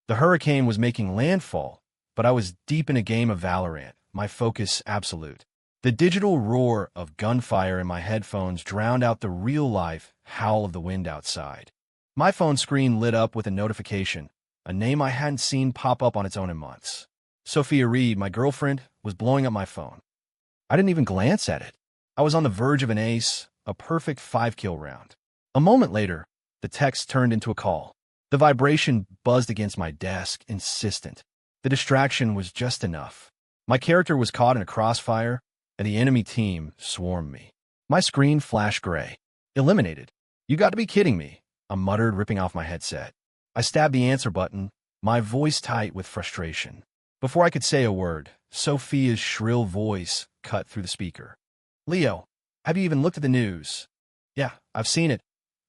The hurricane was making landfall, but I was deep in a game of Valorant, my focus absolute. The digital roar of gunfire in my headphones drowned out the real-life howl of the wind outside. My phone screen lit up with a notification, a name I hadn't seen pop up on its own in months. Sophia Reed, my girlfriend, was blowing up my phone. I didn't even glance at it. I was on the verge of an ace, a perfect 5-kill round. A moment later, the text turned into a call. The vibration buzzed against my desk, insistent. The distraction was just enough. My character was caught in a crossfire, and the enemy team swarmed me. My screen flashed gray. Eliminated. You got to be kidding me, I muttered, ripping off my headset. I stabbed the answer button, my voice tight with frustration. Before I could say a word, Sophia's shrill voice cut through the speaker. Leo, have you even looked at the news? Yeah, I've seen it,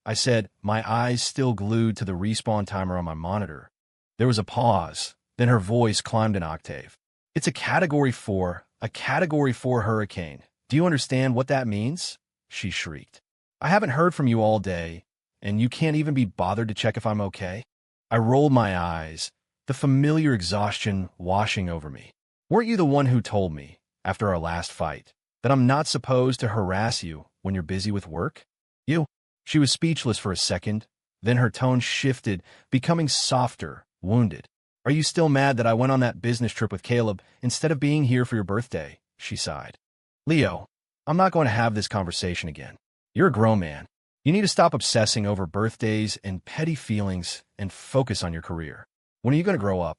I said, my eyes still glued to the respawn timer on my monitor. There was a pause, then her voice climbed an octave. It's a Category 4 hurricane. Do you understand what that means? She shrieked. I haven't heard from you all day, and you can't even be bothered to check if I'm okay? I rolled my eyes, the familiar exhaustion washing over me. Weren't you the one who told me, after our last fight, that I'm not supposed to harass you when you're busy with work? You? She was speechless for a second, then her tone shifted, becoming softer, wounded. Are you still mad that I went on that business trip with Caleb instead of being here for your birthday? She sighed. Leo, I'm not going to have this conversation again. You're a grown man. You need to stop obsessing over birthdays and petty feelings and focus on your career. When are you going to grow up?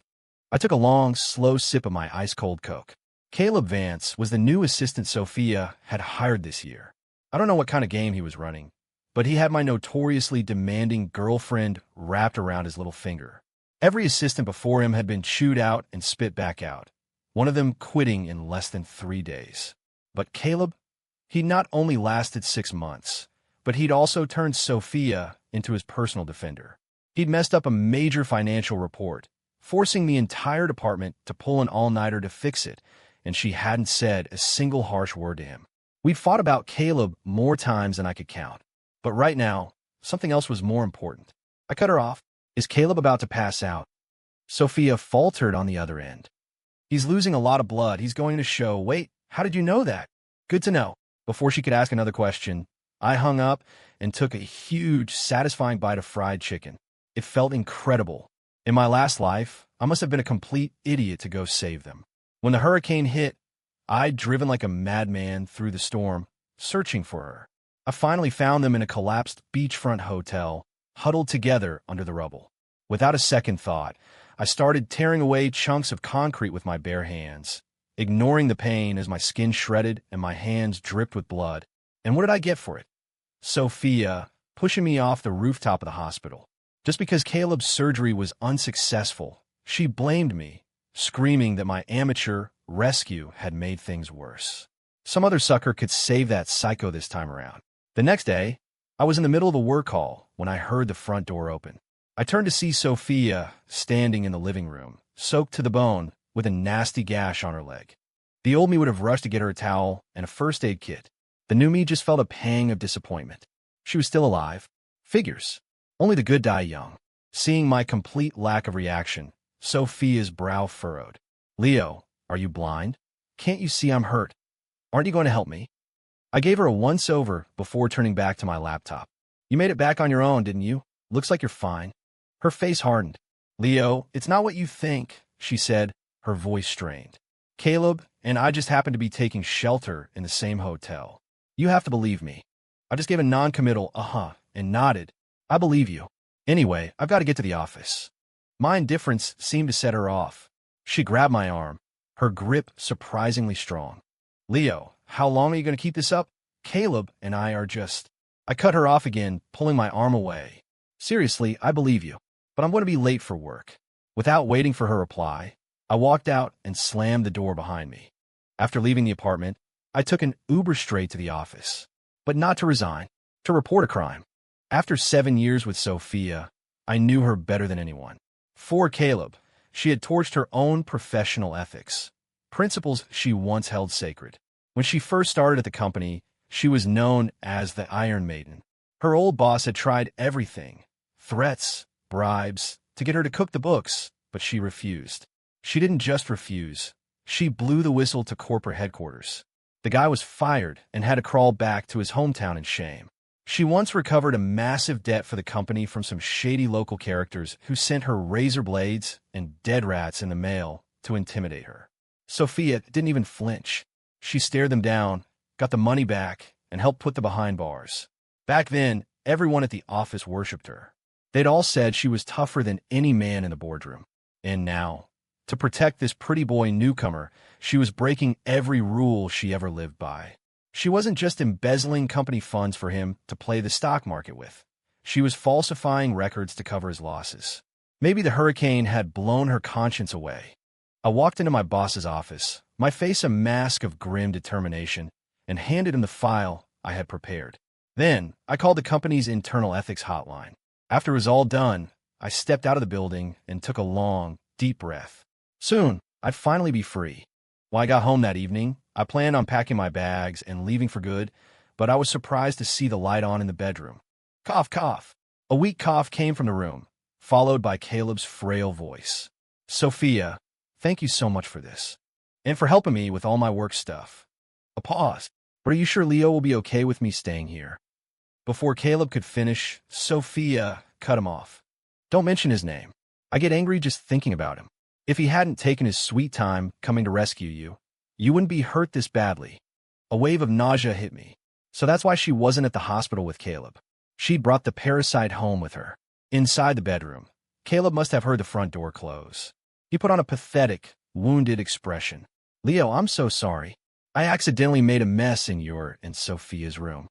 I took a long, slow sip of my ice-cold Coke. Caleb Vance was the new assistant Sophia had hired this year. I don't know what kind of game he was running, but he had my notoriously demanding girlfriend wrapped around his little finger. Every assistant before him had been chewed out and spit back out, one of them quitting in less than 3 days. But Caleb, he not only lasted 6 months, but he'd also turned Sophia into his personal defender. He'd messed up a major financial report, forcing the entire department to pull an all-nighter to fix it, and she hadn't said a single harsh word to him. We'd fought about Caleb more times than I could count. But right now, something else was more important. I cut her off. Is Caleb about to pass out? Sophia faltered on the other end. He's losing a lot of blood. He's going to show. Wait, how did you know that? Good to know. Before she could ask another question, I hung up and took a huge, satisfying bite of fried chicken. It felt incredible. In my last life, I must have been a complete idiot to go save them. When the hurricane hit, I'd driven like a madman through the storm, searching for her. I finally found them in a collapsed beachfront hotel, huddled together under the rubble. Without a second thought, I started tearing away chunks of concrete with my bare hands, ignoring the pain as my skin shredded and my hands dripped with blood. And what did I get for it? Sophia pushing me off the rooftop of the hospital. Just because Caleb's surgery was unsuccessful, she blamed me, screaming that my amateur rescue had made things worse. Some other sucker could save that psycho this time around. The next day, I was in the middle of a work call when I heard the front door open. I turned to see Sophia standing in the living room, soaked to the bone with a nasty gash on her leg. The old me would have rushed to get her a towel and a first aid kit. The new me just felt a pang of disappointment. She was still alive. Figures. Only the good die young. Seeing my complete lack of reaction, Sophia's brow furrowed. Leo, are you blind? Can't you see I'm hurt? Aren't you going to help me? I gave her a once-over before turning back to my laptop. You made it back on your own, didn't you? Looks like you're fine. Her face hardened. Leo, it's not what you think, she said, her voice strained. Caleb and I just happened to be taking shelter in the same hotel. You have to believe me. I just gave a non-committal and nodded. I believe you. Anyway, I've got to get to the office. My indifference seemed to set her off. She grabbed my arm, her grip surprisingly strong. Leo, how long are you going to keep this up? Caleb and I are just... I cut her off again, pulling my arm away. Seriously, I believe you, but I'm going to be late for work. Without waiting for her reply, I walked out and slammed the door behind me. After leaving the apartment, I took an Uber straight to the office, but not to resign, to report a crime. After 7 years with Sophia, I knew her better than anyone. For Caleb, she had torched her own professional ethics, principles she once held sacred. When she first started at the company, she was known as the Iron Maiden. Her old boss had tried everything, threats, bribes, to get her to cook the books, but she refused. She didn't just refuse. She blew the whistle to corporate headquarters. The guy was fired and had to crawl back to his hometown in shame. She once recovered a massive debt for the company from some shady local characters who sent her razor blades and dead rats in the mail to intimidate her. Sophia didn't even flinch. She stared them down, got the money back, and helped put them behind bars. Back then, everyone at the office worshipped her. They'd all said she was tougher than any man in the boardroom. And now, to protect this pretty boy newcomer, she was breaking every rule she ever lived by. She wasn't just embezzling company funds for him to play the stock market with. She was falsifying records to cover his losses. Maybe the hurricane had blown her conscience away. I walked into my boss's office, my face a mask of grim determination, and handed him the file I had prepared. Then, I called the company's internal ethics hotline. After it was all done, I stepped out of the building and took a long, deep breath. Soon, I'd finally be free. When I got home that evening, I planned on packing my bags and leaving for good, but I was surprised to see the light on in the bedroom. Cough, cough. A weak cough came from the room, followed by Caleb's frail voice. Sophia, thank you so much for this. And for helping me with all my work stuff. A pause. But are you sure Leo will be okay with me staying here? Before Caleb could finish, Sophia cut him off. Don't mention his name. I get angry just thinking about him. If he hadn't taken his sweet time coming to rescue you, you wouldn't be hurt this badly. A wave of nausea hit me. So that's why she wasn't at the hospital with Caleb. She'd brought the parasite home with her. Inside the bedroom, Caleb must have heard the front door close. He put on a pathetic, wounded expression. Leo, I'm so sorry. I accidentally made a mess in your and Sophia's room.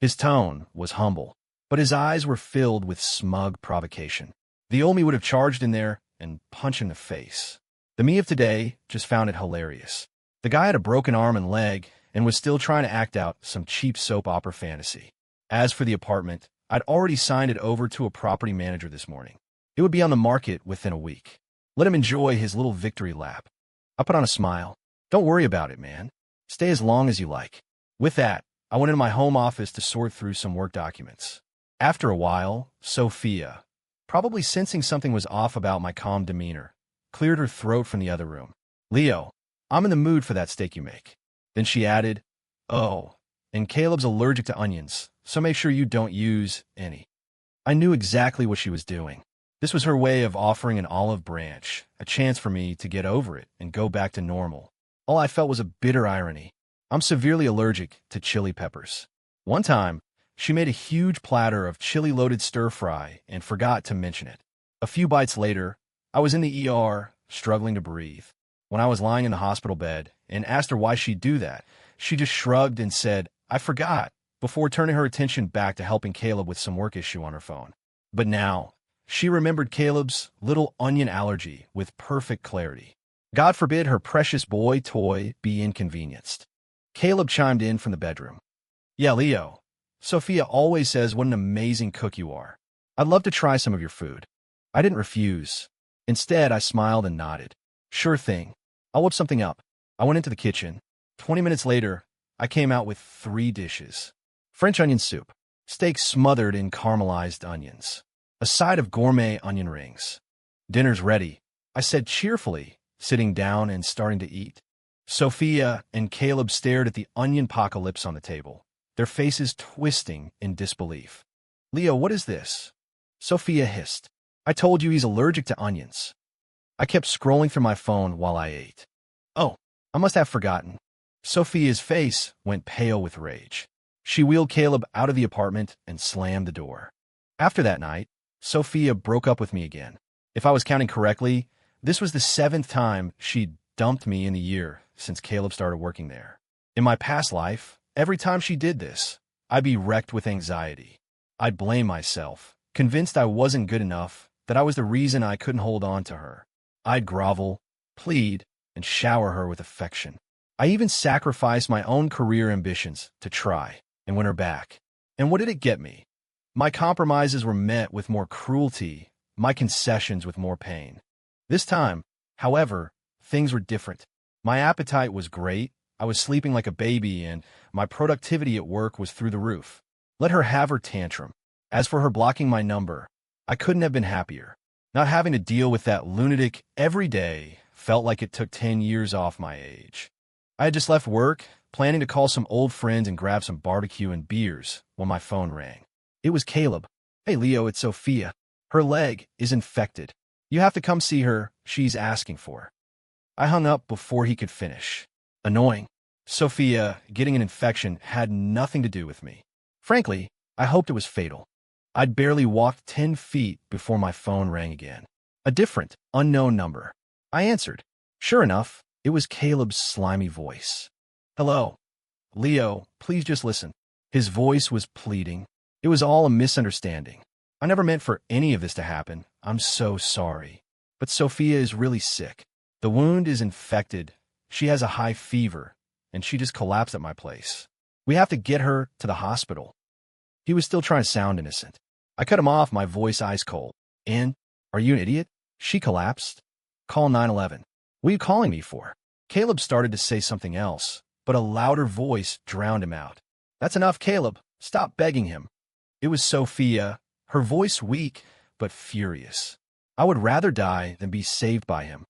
His tone was humble, but his eyes were filled with smug provocation. The old me would have charged in there and punched in the face. The me of today just found it hilarious. The guy had a broken arm and leg and was still trying to act out some cheap soap opera fantasy. As for the apartment, I'd already signed it over to a property manager this morning. It would be on the market within a week. Let him enjoy his little victory lap. I put on a smile. Don't worry about it, man. Stay as long as you like. With that, I went into my home office to sort through some work documents. After a while, Sophia, probably sensing something was off about my calm demeanor, cleared her throat from the other room. Leo, I'm in the mood for that steak you make. Then she added, oh, and Caleb's allergic to onions, so make sure you don't use any. I knew exactly what she was doing. This was her way of offering an olive branch, a chance for me to get over it and go back to normal. All I felt was a bitter irony. I'm severely allergic to chili peppers. One time, she made a huge platter of chili-loaded stir-fry and forgot to mention it. A few bites later, I was in the ER, struggling to breathe. When I was lying in the hospital bed and asked her why she'd do that, she just shrugged and said, I forgot, before turning her attention back to helping Caleb with some work issue on her phone. But now, she remembered Caleb's little onion allergy with perfect clarity. God forbid her precious boy toy be inconvenienced. Caleb chimed in from the bedroom. Yeah, Leo. Sophia always says what an amazing cook you are. I'd love to try some of your food. I didn't refuse. Instead, I smiled and nodded. Sure thing. I'll whip something up. I went into the kitchen. 20 minutes later, I came out with 3 dishes. French onion soup, steak smothered in caramelized onions, a side of gourmet onion rings. Dinner's ready, I said cheerfully, sitting down and starting to eat. Sophia and Caleb stared at the onion apocalypse on the table, their faces twisting in disbelief. Leo, what is this? Sophia hissed. I told you he's allergic to onions. I kept scrolling through my phone while I ate. Oh, I must have forgotten. Sophia's face went pale with rage. She wheeled Caleb out of the apartment and slammed the door. After that night, Sophia broke up with me again. If I was counting correctly, this was the 7th time she'd dumped me in the year since Caleb started working there. In my past life, every time she did this, I'd be wrecked with anxiety. I'd blame myself, convinced I wasn't good enough, that I was the reason I couldn't hold on to her. I'd grovel, plead, and shower her with affection. I even sacrificed my own career ambitions to try and win her back. And what did it get me? My compromises were met with more cruelty, my concessions with more pain. This time, however, things were different. My appetite was great, I was sleeping like a baby, and my productivity at work was through the roof. Let her have her tantrum. As for her blocking my number, I couldn't have been happier. Not having to deal with that lunatic every day felt like it took 10 years off my age. I had just left work, planning to call some old friends and grab some barbecue and beers when my phone rang. It was Caleb. "Hey, Leo, it's Sophia. Her leg is infected. You have to come see her. She's asking for." I hung up before he could finish. Annoying. Sophia getting an infection had nothing to do with me. Frankly, I hoped it was fatal. I'd barely walked 10 feet before my phone rang again. A different, unknown number. I answered. Sure enough, it was Caleb's slimy voice. "Hello. Leo, please just listen." His voice was pleading. It was all a misunderstanding. "I never meant for any of this to happen. I'm so sorry. But Sophia is really sick. The wound is infected. She has a high fever, and she just collapsed at my place. We have to get her to the hospital." He was still trying to sound innocent. I cut him off, my voice ice cold. "And? Are you an idiot? She collapsed. Call 911. What are you calling me for?" Caleb started to say something else, but a louder voice drowned him out. "That's enough, Caleb. Stop begging him." It was Sophia, her voice weak but furious. I would rather die than be saved by him.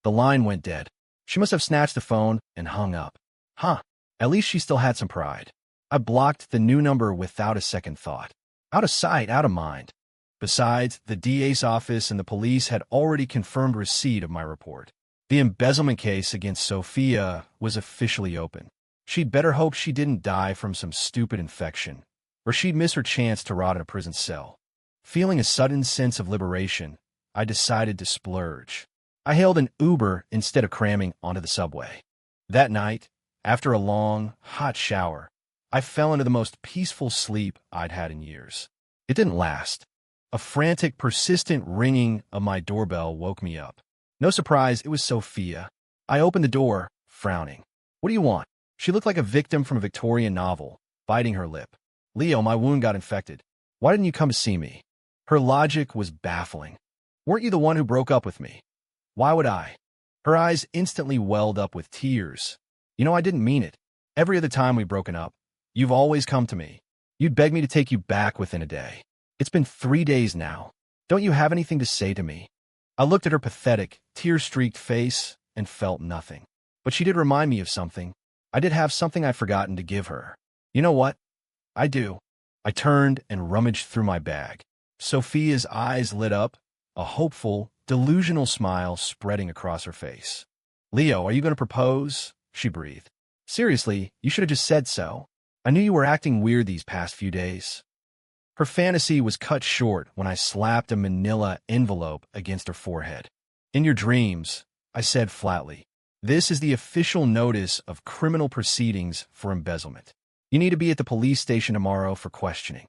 The line went dead. She must have snatched the phone and hung up. Huh. At least she still had some pride. I blocked the new number without a second thought. Out of sight, out of mind. Besides, the DA's office and the police had already confirmed receipt of my report. The embezzlement case against Sophia was officially open. She'd better hope she didn't die from some stupid infection, or she'd miss her chance to rot in a prison cell. Feeling a sudden sense of liberation, I decided to splurge. I hailed an Uber instead of cramming onto the subway. That night, after a long, hot shower, I fell into the most peaceful sleep I'd had in years. It didn't last. A frantic, persistent ringing of my doorbell woke me up. No surprise, it was Sophia. I opened the door, frowning. "What do you want?" She looked like a victim from a Victorian novel, biting her lip. "Leo, my wound got infected. Why didn't you come to see me?" Her logic was baffling. "Weren't you the one who broke up with me? Why would I?" Her eyes instantly welled up with tears. "You know, I didn't mean it. Every other time we've broken up, you've always come to me. You'd beg me to take you back within a day. It's been 3 days now. Don't you have anything to say to me?" I looked at her pathetic, tear-streaked face and felt nothing. But she did remind me of something. I did have something I'd forgotten to give her. You know what? I do. I turned and rummaged through my bag. Sophia's eyes lit up, a hopeful, delusional smile spreading across her face. "Leo, are you going to propose?" she breathed. "Seriously, you should have just said so. I knew you were acting weird these past few days." Her fantasy was cut short when I slapped a manila envelope against her forehead. "In your dreams," I said flatly. "This is the official notice of criminal proceedings for embezzlement. You need to be at the police station tomorrow for questioning."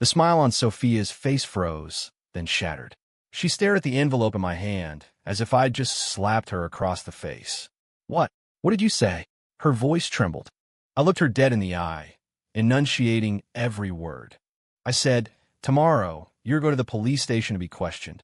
The smile on Sophia's face froze, then shattered. She stared at the envelope in my hand, as if I'd just slapped her across the face. "What? What did you say?" Her voice trembled. I looked her dead in the eye, enunciating every word. I said, "Tomorrow, you're going to the police station to be questioned."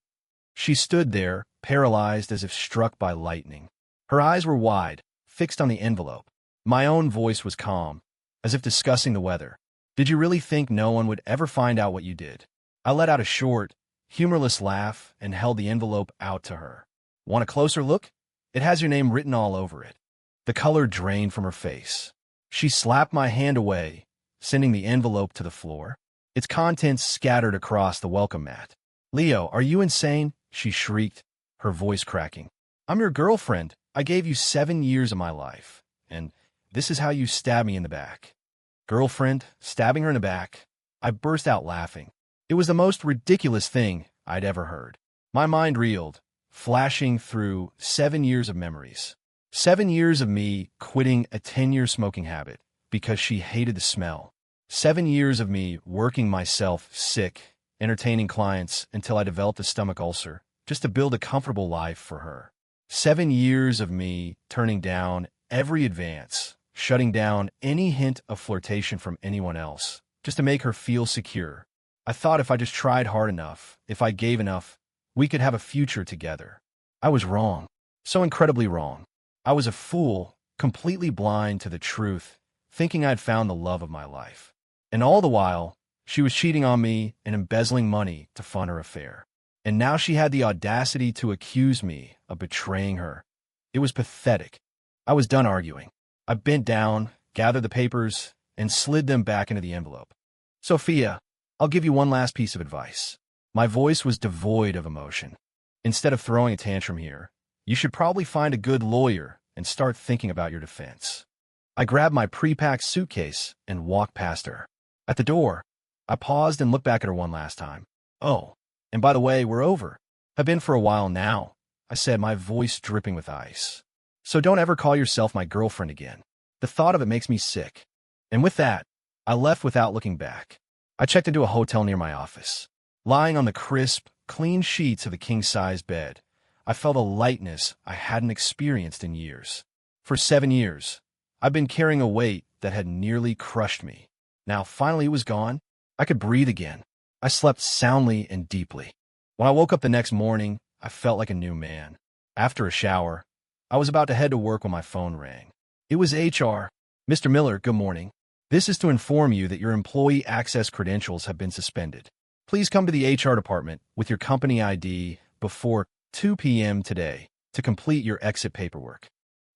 She stood there, paralyzed as if struck by lightning. Her eyes were wide, fixed on the envelope. My own voice was calm, as if discussing the weather. "Did you really think no one would ever find out what you did?" I let out a short, humorless laugh and held the envelope out to her. "Want a closer look? It has your name written all over it." The color drained from her face. She slapped my hand away, sending the envelope to the floor. Its contents scattered across the welcome mat. "Leo, are you insane?" she shrieked, her voice cracking. "I'm your girlfriend. I gave you 7 years of my life, and this is how you stab me in the back." Girlfriend, stabbing her in the back. I burst out laughing. It was the most ridiculous thing I'd ever heard. My mind reeled, flashing through 7 years of memories. 7 years of me quitting a 10-year smoking habit because she hated the smell. 7 years of me working myself sick, entertaining clients until I developed a stomach ulcer, just to build a comfortable life for her. 7 years of me turning down every advance, shutting down any hint of flirtation from anyone else, just to make her feel secure. I thought if I just tried hard enough, if I gave enough, we could have a future together. I was wrong. So incredibly wrong. I was a fool, completely blind to the truth, thinking I'd found the love of my life. And all the while, she was cheating on me and embezzling money to fund her affair. And now she had the audacity to accuse me of betraying her. It was pathetic. I was done arguing. I bent down, gathered the papers, and slid them back into the envelope. Sophia, I'll give you one last piece of advice. My voice was devoid of emotion. Instead of throwing a tantrum here, you should probably find a good lawyer and start thinking about your defense. I grabbed my pre-packed suitcase and walked past her. At the door, I paused and looked back at her one last time. Oh, and by the way, we're over. I've been for a while now, I said, my voice dripping with ice. So don't ever call yourself my girlfriend again. The thought of it makes me sick. And with that, I left without looking back. I checked into a hotel near my office. Lying on the crisp, clean sheets of the king-size bed, I felt a lightness I hadn't experienced in years. For 7 years, I've been carrying a weight that had nearly crushed me. Now, finally, it was gone. I could breathe again. I slept soundly and deeply. When I woke up the next morning, I felt like a new man. After a shower, I was about to head to work when my phone rang. It was HR. Mr. Miller, good morning. This is to inform you that your employee access credentials have been suspended. Please come to the HR department with your company ID before 2 p.m. today to complete your exit paperwork.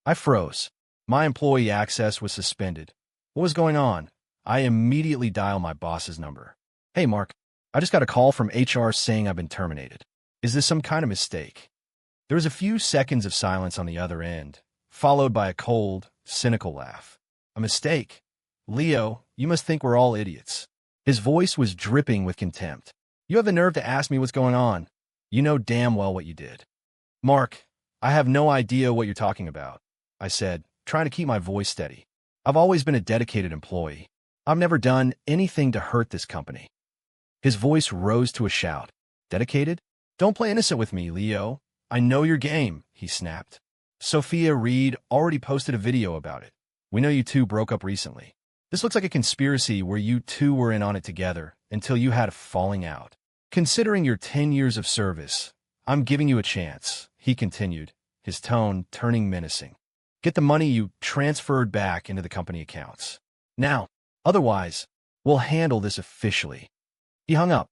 I froze. My employee access was suspended. What was going on? I immediately dialed my boss's number. Hey, Mark, I just got a call from HR saying I've been terminated. Is this some kind of mistake? There was a few seconds of silence on the other end, followed by a cold, cynical laugh. A mistake? Leo, you must think we're all idiots. His voice was dripping with contempt. You have the nerve to ask me what's going on. You know damn well what you did. Mark, I have no idea what you're talking about, I said, trying to keep my voice steady. I've always been a dedicated employee. I've never done anything to hurt this company. His voice rose to a shout. Dedicated? Don't play innocent with me, Leo. I know your game, he snapped. Sophia Reed already posted a video about it. We know you two broke up recently. This looks like a conspiracy where you two were in on it together until you had a falling out. Considering your 10 years of service, I'm giving you a chance, he continued, his tone turning menacing. Get the money you transferred back into the company accounts. Now, otherwise, we'll handle this officially. He hung up.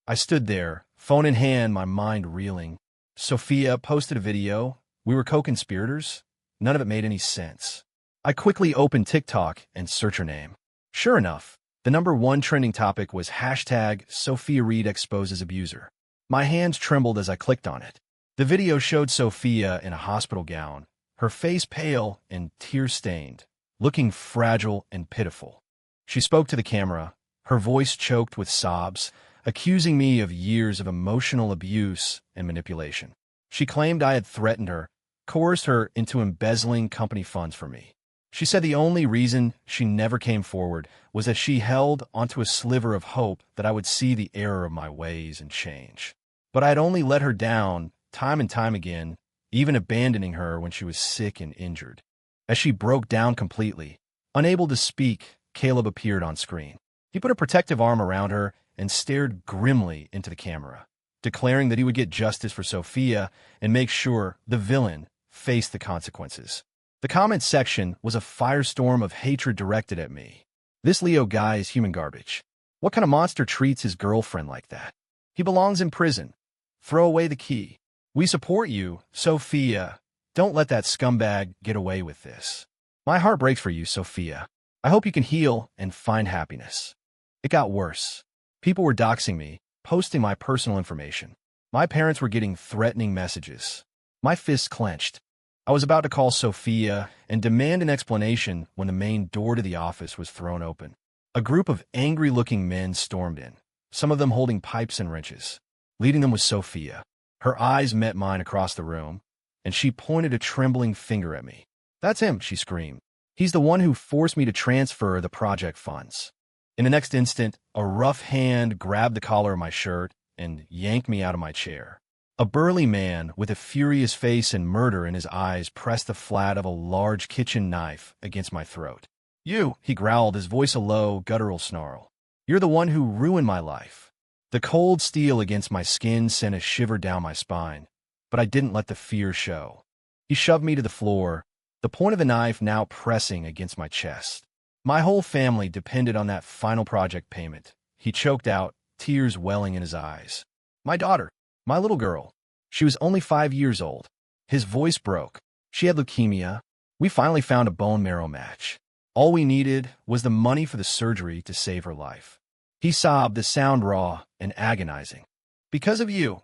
I stood there, phone in hand, my mind reeling. Sophia posted a video. We were co-conspirators. None of it made any sense. I quickly opened TikTok and searched her name. Sure enough, the #1 trending topic was hashtag Sophia Reed exposes abuser. My hands trembled as I clicked on it. The video showed Sophia in a hospital gown, her face pale and tear-stained, looking fragile and pitiful. She spoke to the camera, her voice choked with sobs, accusing me of years of emotional abuse and manipulation. She claimed I had threatened her, coerced her into embezzling company funds for me. She said the only reason she never came forward was that she held onto a sliver of hope that I would see the error of my ways and change. But I had only let her down time and time again, even abandoning her when she was sick and injured. As she broke down completely, unable to speak, Caleb appeared on screen. He put a protective arm around her and stared grimly into the camera, declaring that he would get justice for Sophia and make sure the villain faced the consequences. The comment section was a firestorm of hatred directed at me. This Leo guy is human garbage. What kind of monster treats his girlfriend like that? He belongs in prison. Throw away the key. We support you, Sophia. Don't let that scumbag get away with this. My heart breaks for you, Sophia. I hope you can heal and find happiness. It got worse. People were doxing me, posting my personal information. My parents were getting threatening messages. My fists clenched. I was about to call Sophia and demand an explanation when the main door to the office was thrown open. A group of angry-looking men stormed in, some of them holding pipes and wrenches. Leading them was Sophia. Her eyes met mine across the room, and she pointed a trembling finger at me. That's him, she screamed. He's the one who forced me to transfer the project funds. In the next instant, a rough hand grabbed the collar of my shirt and yanked me out of my chair. A burly man with a furious face and murder in his eyes pressed the flat of a large kitchen knife against my throat. You, he growled, his voice a low, guttural snarl. You're the one who ruined my life. The cold steel against my skin sent a shiver down my spine, but I didn't let the fear show. He shoved me to the floor, the point of the knife now pressing against my chest. My whole family depended on that final project payment. He choked out, tears welling in his eyes. My daughter. My little girl. She was only 5 years old. His voice broke. She had leukemia. We finally found a bone marrow match. All we needed was the money for the surgery to save her life. He sobbed, the sound raw and agonizing. Because of you.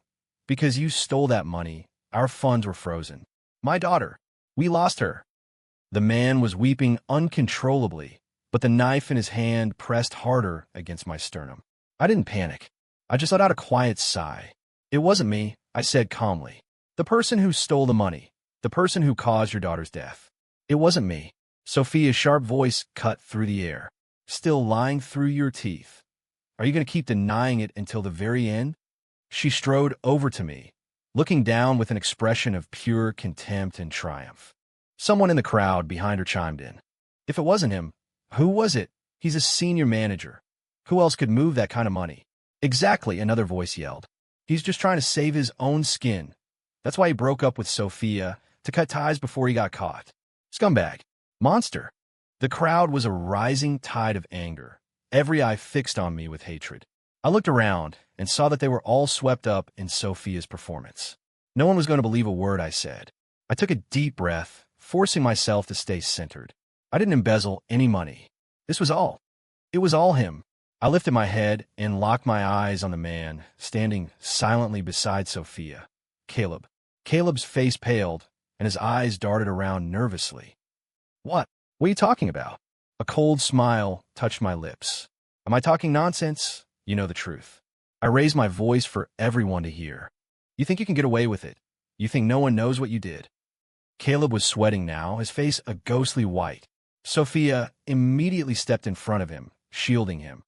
Because you stole that money, our funds were frozen. My daughter. We lost her. The man was weeping uncontrollably, but the knife in his hand pressed harder against my sternum. I didn't panic. I just let out a quiet sigh. It wasn't me, I said calmly. The person who stole the money. The person who caused your daughter's death. It wasn't me. Sophia's sharp voice cut through the air. Still lying through your teeth. Are you going to keep denying it until the very end? She strode over to me, looking down with an expression of pure contempt and triumph. Someone in the crowd behind her chimed in. If it wasn't him, who was it? He's a senior manager. Who else could move that kind of money? Exactly, another voice yelled. He's just trying to save his own skin. That's why he broke up with Sophia, to cut ties before he got caught. Scumbag. Monster. The crowd was a rising tide of anger, every eye fixed on me with hatred. I looked around and saw that they were all swept up in Sophia's performance. No one was going to believe a word I said. I took a deep breath, forcing myself to stay centered. I didn't embezzle any money. This was all. It was all him. I lifted my head and locked my eyes on the man standing silently beside Sophia. Caleb. Caleb's face paled, and his eyes darted around nervously. What? What are you talking about? A cold smile touched my lips. Am I talking nonsense? You know the truth. I raised my voice for everyone to hear. You think you can get away with it? You think no one knows what you did? Caleb was sweating now, his face a ghostly white. Sophia immediately stepped in front of him, shielding him.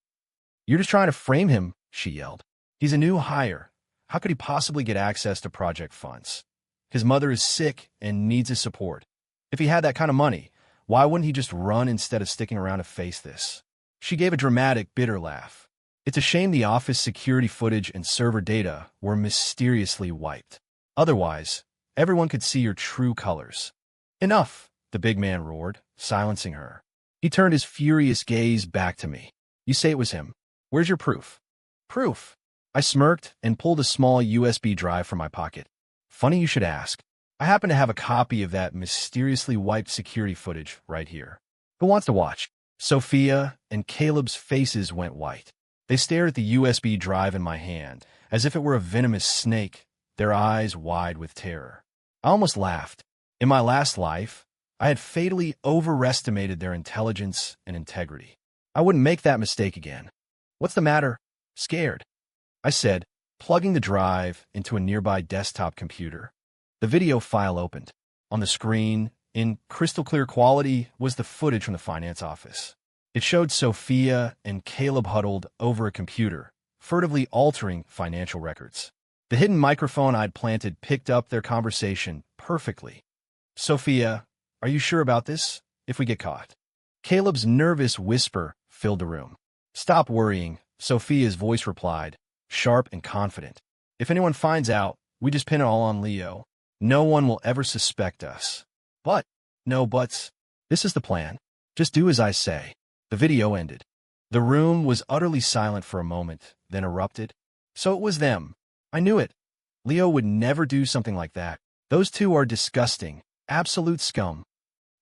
You're just trying to frame him, she yelled. He's a new hire. How could he possibly get access to project funds? His mother is sick and needs his support. If he had that kind of money, why wouldn't he just run instead of sticking around to face this? She gave a dramatic, bitter laugh. It's a shame the office security footage and server data were mysteriously wiped. Otherwise, everyone could see your true colors. Enough, the big man roared, silencing her. He turned his furious gaze back to me. You say it was him. Where's your proof? Proof. I smirked and pulled a small USB drive from my pocket. Funny you should ask. I happen to have a copy of that mysteriously wiped security footage right here. Who wants to watch? Sophia and Caleb's faces went white. They stared at the USB drive in my hand, as if it were a venomous snake, their eyes wide with terror. I almost laughed. In my last life, I had fatally overestimated their intelligence and integrity. I wouldn't make that mistake again. What's the matter? Scared, I said, plugging the drive into a nearby desktop computer. The video file opened. On the screen, in crystal clear quality, was the footage from the finance office. It showed Sophia and Caleb huddled over a computer, furtively altering financial records. The hidden microphone I'd planted picked up their conversation perfectly. Sophia, are you sure about this? If we get caught? Caleb's nervous whisper filled the room. Stop worrying, Sophia's voice replied, sharp and confident. If anyone finds out, we just pin it all on Leo. No one will ever suspect us. But, no buts. This is the plan. Just do as I say. The video ended. The room was utterly silent for a moment, then erupted. So it was them. I knew it. Leo would never do something like that. Those two are disgusting, absolute scum.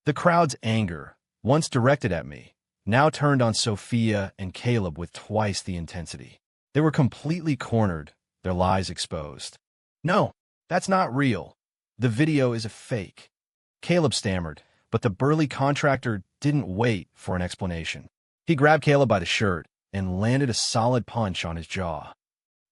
The crowd's anger, once directed at me, now turned on Sophia and Caleb with twice the intensity. They were completely cornered, their lies exposed. No, that's not real. The video is a fake. Caleb stammered, but the burly contractor didn't wait for an explanation. He grabbed Caleb by the shirt and landed a solid punch on his jaw.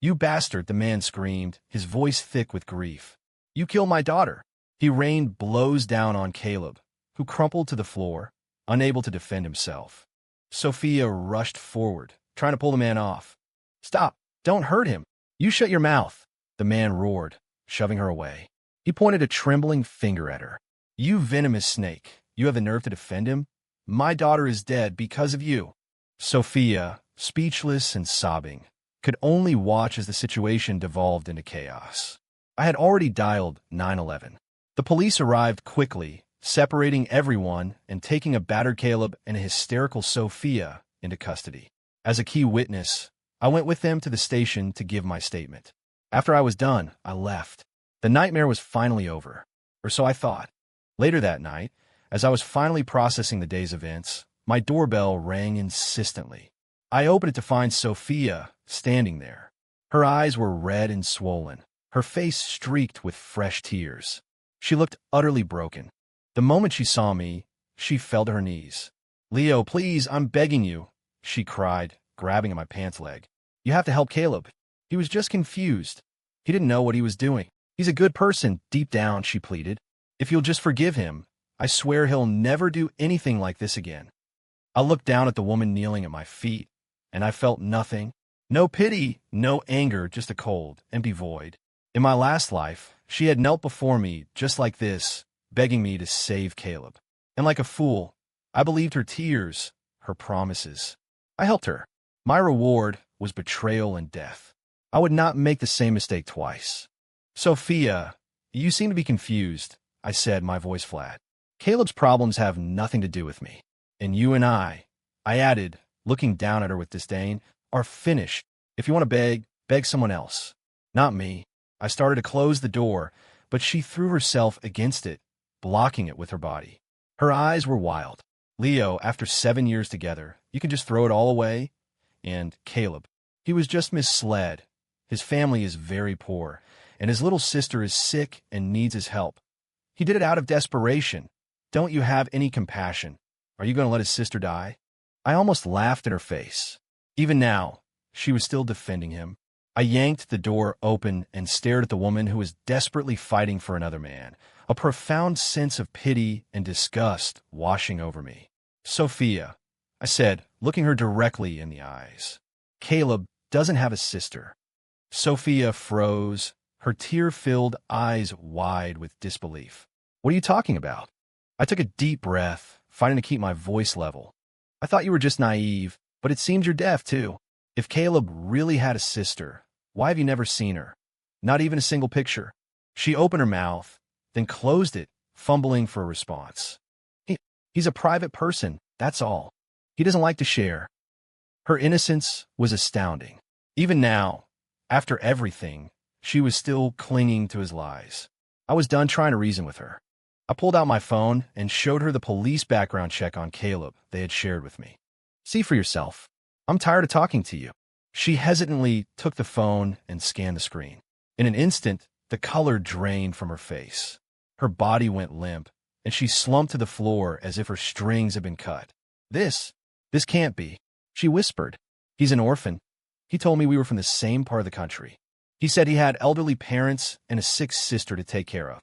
You bastard, the man screamed, his voice thick with grief. You killed my daughter. He rained blows down on Caleb, who crumpled to the floor, unable to defend himself. Sophia rushed forward, trying to pull the man off. Stop! Don't hurt him! You shut your mouth! The man roared, shoving her away. He pointed a trembling finger at her. You venomous snake! You have the nerve to defend him? My daughter is dead because of you. Sophia, speechless and sobbing, could only watch as the situation devolved into chaos. I had already dialed 911. The police arrived quickly, separating everyone and taking a battered Caleb and a hysterical Sophia into custody. As a key witness, I went with them to the station to give my statement. After I was done, I left. The nightmare was finally over, or so I thought. Later that night, as I was finally processing the day's events, my doorbell rang insistently. I opened it to find Sophia standing there. Her eyes were red and swollen, her face streaked with fresh tears. She looked utterly broken. The moment she saw me, she fell to her knees. "Leo, please, I'm begging you," she cried, grabbing at my pants leg. "You have to help Caleb. He was just confused. He didn't know what he was doing. He's a good person, deep down," she pleaded. "If you'll just forgive him, I swear he'll never do anything like this again." I looked down at the woman kneeling at my feet, and I felt nothing. No pity, no anger, just a cold, empty void. In my last life, she had knelt before me just like this, begging me to save Caleb. And like a fool, I believed her tears, her promises. I helped her. My reward was betrayal and death. I would not make the same mistake twice. "Sophia, you seem to be confused," I said, my voice flat. "Caleb's problems have nothing to do with me. And you and I added, looking down at her with disdain, "are finished. If you want to beg someone else. Not me." I started to close the door, but she threw herself against it, blocking it with her body. Her eyes were wild. "Leo, after 7 years together, you can just throw it all away? And Caleb, he was just misled. His family is very poor, and his little sister is sick and needs his help. He did it out of desperation. Don't you have any compassion? Are you going to let his sister die?" I almost laughed in her face. Even now, she was still defending him. I yanked the door open and stared at the woman who was desperately fighting for another man, a profound sense of pity and disgust washing over me. "Sophia," I said, looking her directly in the eyes, "Caleb doesn't have a sister." Sophia froze, her tear-filled eyes wide with disbelief. "What are you talking about?" I took a deep breath, fighting to keep my voice level. "I thought you were just naive, but it seems you're deaf, too. If Caleb really had a sister, why have you never seen her? Not even a single picture." She opened her mouth, then closed it, fumbling for a response. He's a private person, that's all. He doesn't like to share." Her innocence was astounding. Even now, after everything, she was still clinging to his lies. I was done trying to reason with her. I pulled out my phone and showed her the police background check on Caleb they had shared with me. "See for yourself. I'm tired of talking to you." She hesitantly took the phone and scanned the screen. In an instant, the color drained from her face. Her body went limp, and she slumped to the floor as if her strings had been cut. This can't be," she whispered. "He's an orphan. He told me we were from the same part of the country. He said he had elderly parents and a sick sister to take care of."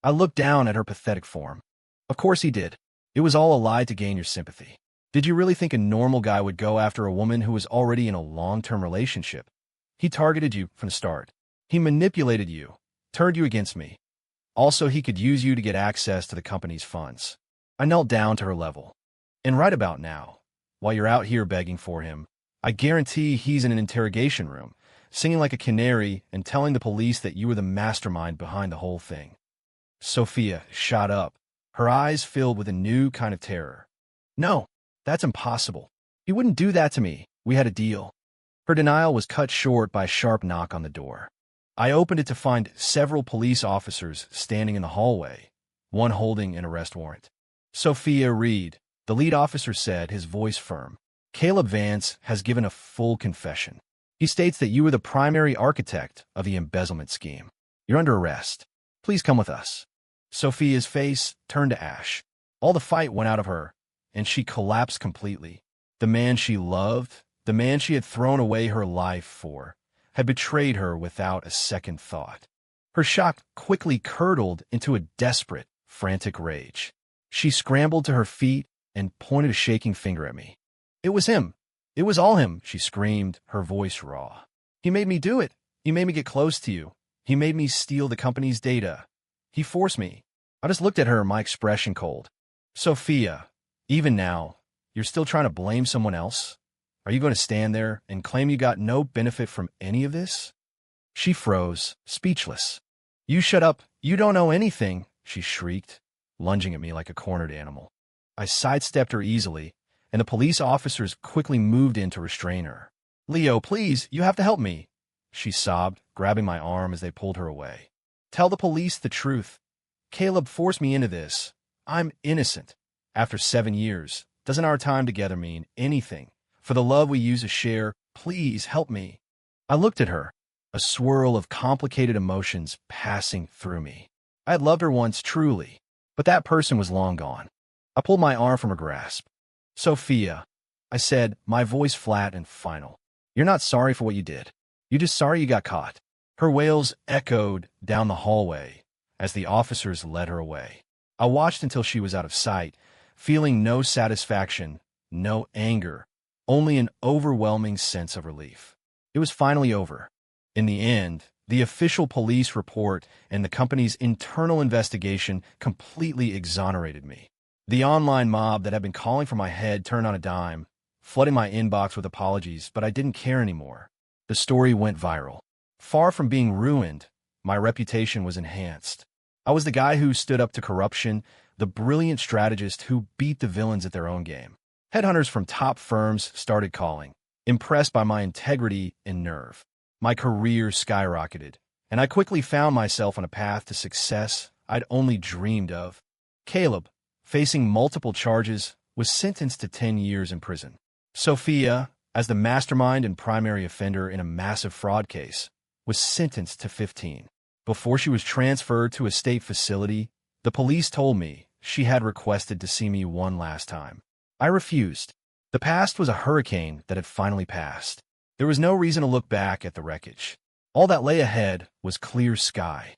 I looked down at her pathetic form. "Of course he did. It was all a lie to gain your sympathy. Did you really think a normal guy would go after a woman who was already in a long-term relationship? He targeted you from the start. He manipulated you, turned you against me. Also, he could use you to get access to the company's funds." I knelt down to her level. "And right about now, while you're out here begging for him, I guarantee he's in an interrogation room, singing like a canary and telling the police that you were the mastermind behind the whole thing." Sophia shot up, her eyes filled with a new kind of terror. "No, that's impossible. He wouldn't do that to me. We had a deal." Her denial was cut short by a sharp knock on the door. I opened it to find several police officers standing in the hallway, one holding an arrest warrant. "Sophia Reed," the lead officer said, his voice firm. "Caleb Vance has given a full confession. He states that you were the primary architect of the embezzlement scheme. You're under arrest. Please come with us." Sophia's face turned to ash. All the fight went out of her, and she collapsed completely. The man she loved, the man she had thrown away her life for, had betrayed her without a second thought. Her shock quickly curdled into a desperate, frantic rage. She scrambled to her feet and pointed a shaking finger at me. "It was him. It was all him," she screamed, her voice raw. "He made me do it. He made me get close to you. He made me steal the company's data. He forced me." I just looked at her, my expression cold. "Sophia, even now, you're still trying to blame someone else? Are you going to stand there and claim you got no benefit from any of this?" She froze, speechless. "You shut up. You don't know anything," she shrieked, lunging at me like a cornered animal. I sidestepped her easily, and the police officers quickly moved in to restrain her. "Leo, please, you have to help me." she sobbed, grabbing my arm as they pulled her away. Tell the police the truth. Caleb forced me into this. I'm innocent. After 7 years, doesn't our time together mean anything? For the love we used to share, please help me. I looked at her, a swirl of complicated emotions passing through me. I had loved her once truly, but that person was long gone. I pulled my arm from her grasp. Sophia, I said, my voice flat and final. You're not sorry for what you did. You're just sorry you got caught. Her wails echoed down the hallway as the officers led her away. I watched until she was out of sight, feeling no satisfaction, no anger, only an overwhelming sense of relief. It was finally over. In the end, the official police report and the company's internal investigation completely exonerated me. The online mob that had been calling for my head turned on a dime, flooding my inbox with apologies, but I didn't care anymore. The story went viral. Far from being ruined, my reputation was enhanced. I was the guy who stood up to corruption, the brilliant strategist who beat the villains at their own game. Headhunters from top firms started calling, impressed by my integrity and nerve. My career skyrocketed, and I quickly found myself on a path to success I'd only dreamed of. Caleb, facing multiple charges, was sentenced to 10 years in prison. Sophia, as the mastermind and primary offender in a massive fraud case, was sentenced to 15. Before she was transferred to a state facility, the police told me she had requested to see me one last time. I refused. The past was a hurricane that had finally passed. There was no reason to look back at the wreckage. All that lay ahead was clear sky.